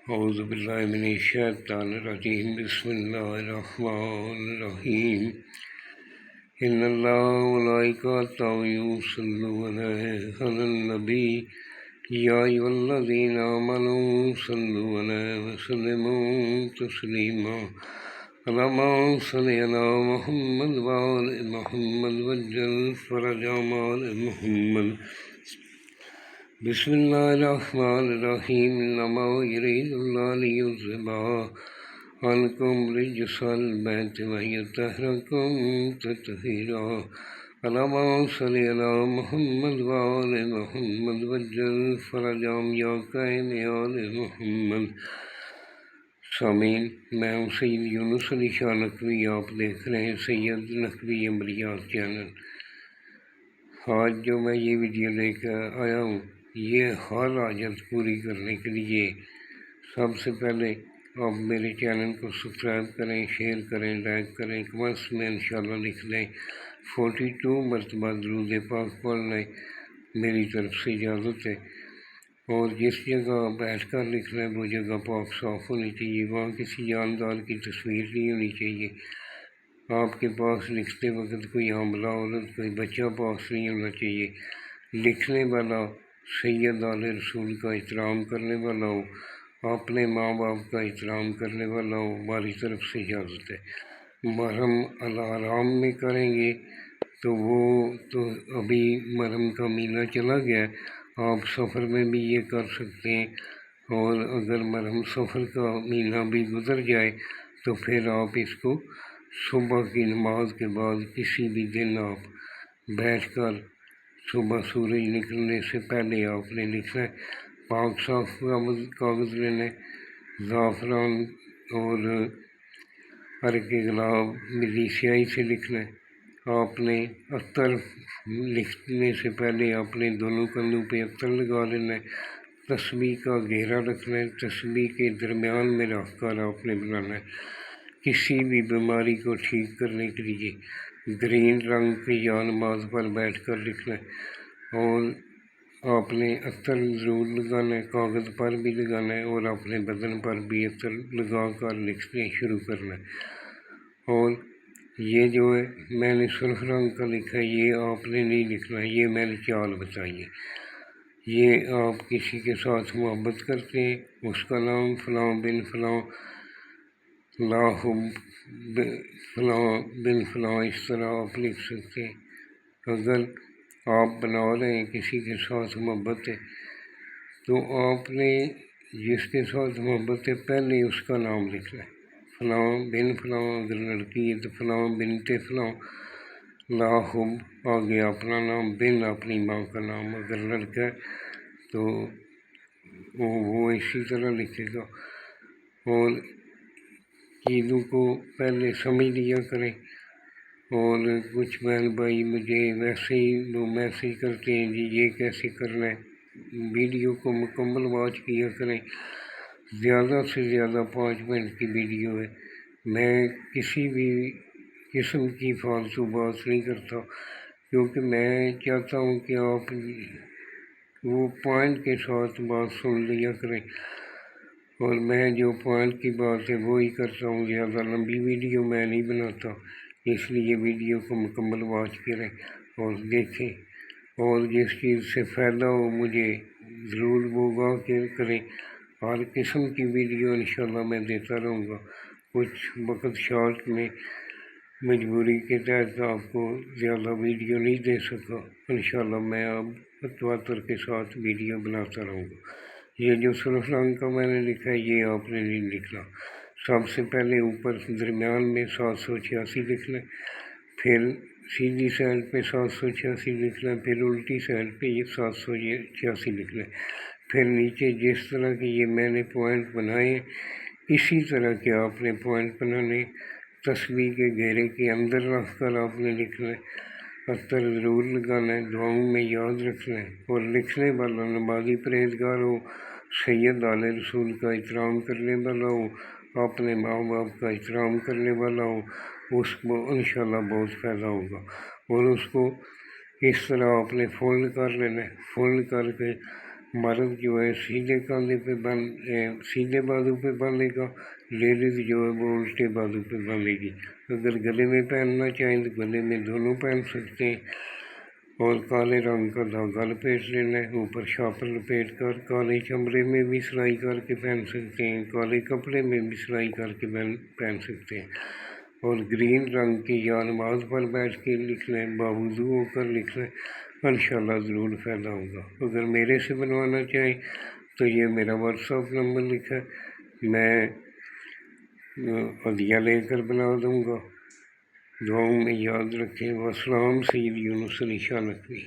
اعوذ باللہ من الشیطان الرجیم بسم اللہ الرحمن الرحیم ان اللہ وملائکتہ یصلون علی النبی یا ایھا الذین آمنوا صلوا علیہ وسلموا تسلیما اللہم صل علی محمد وآل محمد وعجل فرج آل محمد بسم اللہ الرحمن الرحیم انما یرید اللہ لیذھب عنکم رجس البیت ویطہرکم تطہیرا اللہم صل علی محمد وآل محمد وعجل فرج آل محمد۔ سامعین، میں ہوں سید یونس علی شاہ نقوی، آپ دیکھ رہے ہیں سید نقوی عملیات چینل۔ آج جو میں یہ ویڈیو لے کر آیا ہوں، یہ ہر حاجت پوری کرنے کے لیے سب سے پہلے آپ میرے چینل کو سبسکرائب کریں، شیئر کریں، لائک کریں، کمنٹس میں انشاءاللہ لکھ دیں، 42 مرتبہ درود پاک پڑھ لیں، میری طرف سے اجازت ہے۔ اور جس جگہ بیٹھ کر لکھنا ہے وہ جگہ پاک صاف ہونی چاہیے، وہاں کسی جاندار کی تصویر نہیں ہونی چاہیے۔ آپ کے پاس لکھتے وقت کوئی حاملہ عورت، کوئی بچہ پاس نہیں ہونا چاہیے۔ لکھنے والا سید آل رسول کا احترام کرنے والا ہو، اپنے ماں باپ کا احترام کرنے والا ہو، ہماری طرف سے اجازت ہے۔ مرہم الحرام میں کریں گے تو وہ تو ابھی مرہم کا مہینہ چلا گیا ہے، آپ سفر میں بھی یہ کر سکتے ہیں، اور اگر مرہم سفر کا مہینہ بھی گزر جائے تو پھر آپ اس کو صبح کی نماز کے بعد کسی بھی دن آپ بیٹھ کر صبح سورج نکلنے سے پہلے آپ نے لکھنا ہے۔ پاک صاف کاغذ لینا ہے، زعفران اور عرق گلاب ملی سیاہی سے لکھنا ہے۔ آپ نے عطر لکھنے سے پہلے اپنے دونوں کندھوں پہ عطر لگا لینا ہے۔ تسبیح کا گھیرا رکھنا ہے، تسبیح کے درمیان میں رکھ کر آپ نے بنانا ہے۔ کسی بھی بیماری کو ٹھیک کرنے کے لیے گرین رنگ کی یا نماز پر بیٹھ کر لکھنا ہے، اور آپ نے عطر ضرور لگانا ہے، کاغذ پر بھی لگانا ہے، اور اپنے بدن پر بھی عطر لگا کر لکھنے شروع کرنا ہے۔ اور یہ جو ہے میں نے سرخ رنگ کا لکھا ہے، یہ آپ نے نہیں لکھنا ہے، یہ میں نے چال بتائی ہے۔ یہ آپ کسی کے ساتھ محبت کرتے ہیں، اس کا نام فلاں بن فلاں، لاحب فلاں بن فلاں، اس طرح آپ لکھ سکتے ہیں۔ اگر آپ بنا رہے ہیں کسی کے ساتھ محبت ہے تو آپ نے جس کے ساتھ محبت ہے پہلے اس کا نام لکھنا ہے، فلاں بن فلاں، اگر لڑکی ہے تو فلاں بنت فلاں، لاحب آگے اپنا نام، بن اپنی ماں کا نام، اگر لڑکا ہے تو وہ اسی طرح لکھے گا۔ اور چیزوں کو پہلے سمجھ لیا کریں۔ اور کچھ بہن بھائی مجھے ویسے ہی وہ میسیج کرتے ہیں، جی یہ کیسے کرنا ہے۔ ویڈیو کو مکمل واچ کیا کریں، زیادہ سے زیادہ 5 منٹ کی ویڈیو ہے۔ میں کسی بھی قسم کی فالتو بات نہیں کرتا، کیونکہ میں چاہتا ہوں کہ آپ وہ پوائنٹ کے ساتھ بات سن لیا کریں، اور میں جو پوائنٹ کی بات ہے وہی کرتا ہوں، زیادہ لمبی ویڈیو میں نہیں بناتا۔ اس لیے ویڈیو کو مکمل واچ کریں اور دیکھیں، اور جس چیز سے فائدہ ہو مجھے ضرور وہ آگاہ کریں۔ ہر قسم کی ویڈیو انشاءاللہ میں دیتا رہوں گا۔ کچھ وقت شارٹ میں مجبوری کے تحت آپ کو زیادہ ویڈیو نہیں دے سکا، انشاءاللہ میں اب تواتر کے ساتھ ویڈیو بناتا رہوں گا۔ یہ جو سرخ رنگ کا میں نے لکھا ہے یہ آپ نے نہیں لکھنا۔ سب سے پہلے اوپر درمیان میں 786 لکھنا ہے، پھر سیدھی سائڈ پہ 786 لکھنا ہے، پھر الٹی سائڈ پہ یہ 786 لکھنا ہے، پھر نیچے جس طرح کے یہ میں نے پوائنٹ بنائے ہیں اسی طرح کے آپ نے پوائنٹ بنانے۔ تسبیح کے گھیرے کے اندر رکھ کر آپ نے لکھنا ہے، عطر ضرور لگانا ہے، دعاؤں میں یاد رکھنا ہے، اور لکھنے والا نمازی پرہیزگار ہو، سید آل رسول کا احترام کرنے والا ہو، اپنے ماں باپ کا احترام کرنے والا ہو، اس کو انشاءاللہ بہت فائدہ ہوگا۔ اور اس کو اس طرح آپ نے فولڈ کر لینا ہے، فولڈ کر کے مرد جو ہے سیدھے کاندھے پہ سیدھے بازو پہ باندھے گا، لیڈیز جو ہے وہ الٹے بازو پہ باندھے گی۔ اگر گلے میں پہننا چاہیں تو گلے میں دونوں پہن سکتے ہیں، اور کالے رنگ کا دھاگا لپیٹ لینا ہے، اوپر شاپر لپیٹ کر کالے چمڑے میں بھی سلائی کر کے پہن سکتے ہیں، کالے کپڑے میں بھی سلائی کر کے پہن سکتے ہیں، اور گرین رنگ کی یا نماز پر بیٹھ کے لکھ لیں، باوضو ہو کر لکھ لیں، انشاءاللہ ضرور فائدہ ہوگا۔ اگر میرے سے بنوانا چاہیں تو یہ میرا واٹس ایپ نمبر لکھا ہے، میں عدیہ لے کر بنا دوں گا۔ دعاؤں میں یاد رکھیں۔ والسلام، سید یونس علی شاہ نقوی۔